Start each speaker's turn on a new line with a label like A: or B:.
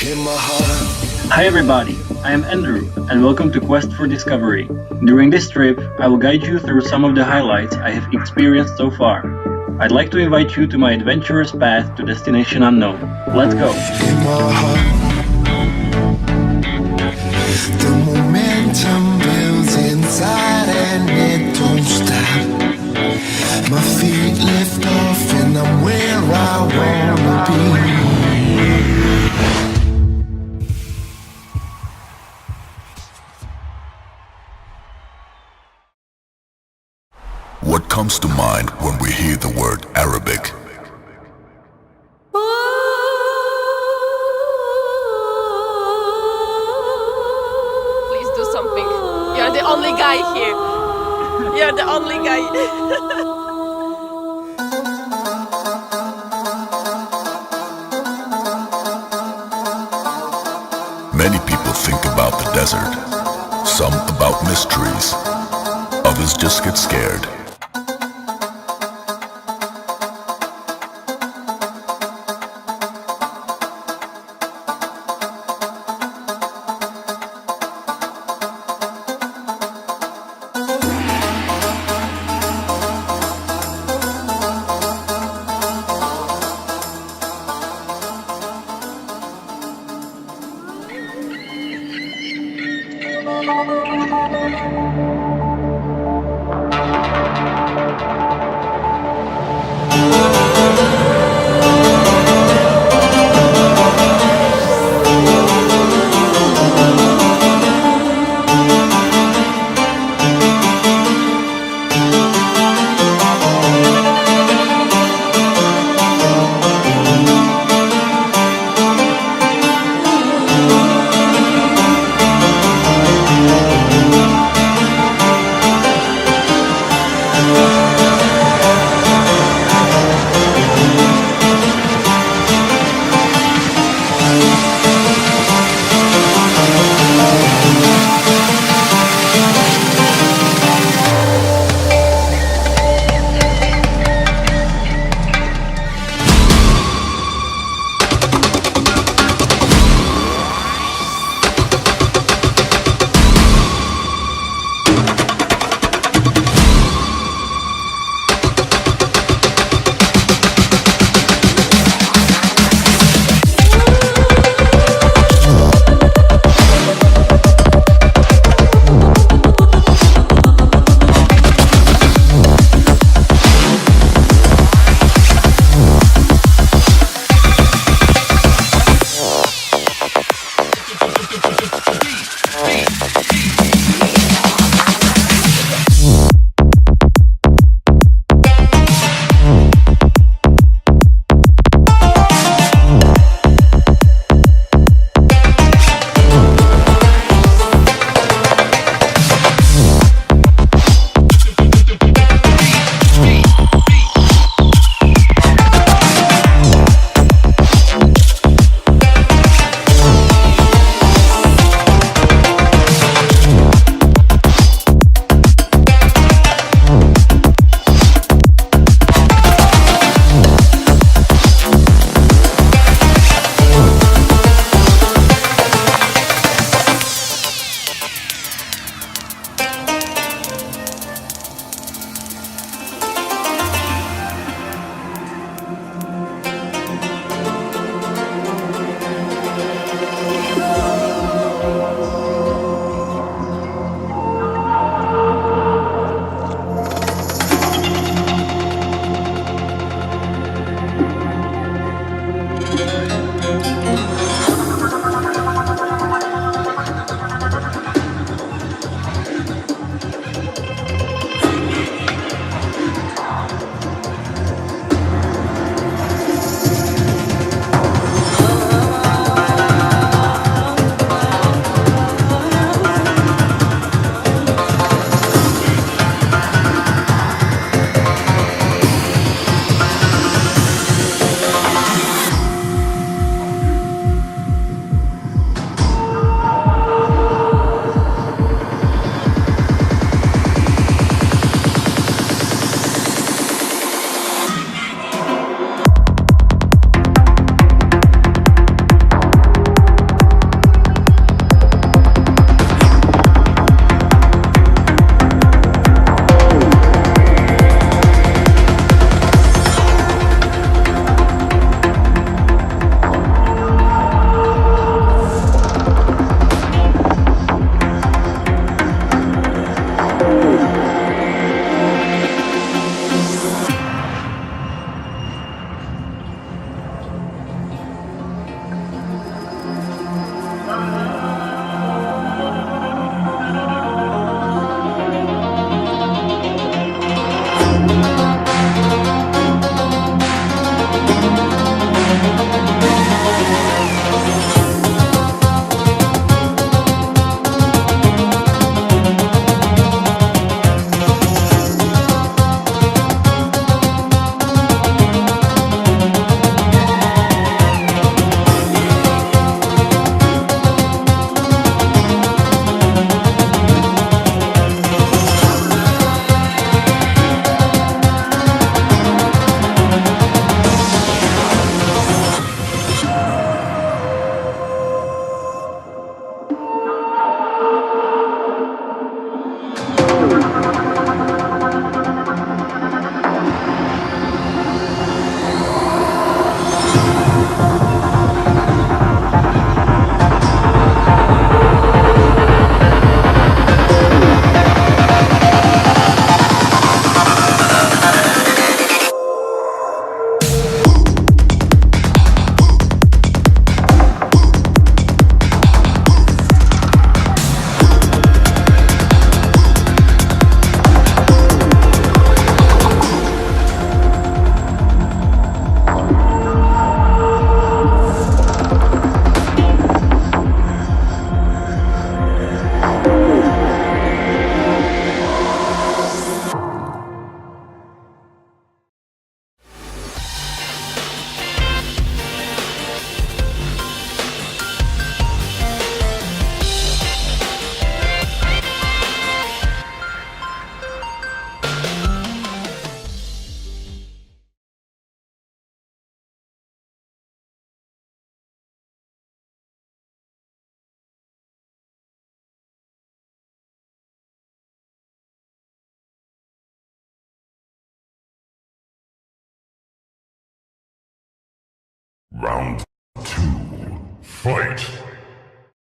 A: Hi everybody, I am Andrew, and welcome to Quest for Discovery. During this trip, I will guide you through some of the highlights I have experienced so far. I'd like to invite you to my adventurous path to destination unknown. Let's go!
B: The momentum builds inside and it don't stop. My feet lift off and I'm where I wanna be.
C: What comes to mind when we hear the word Arabic?
D: Please do something. You're the only guy here. You're the only guy.
C: Many people think about the desert, some about mysteries, others just get scared. Round 2. Fight!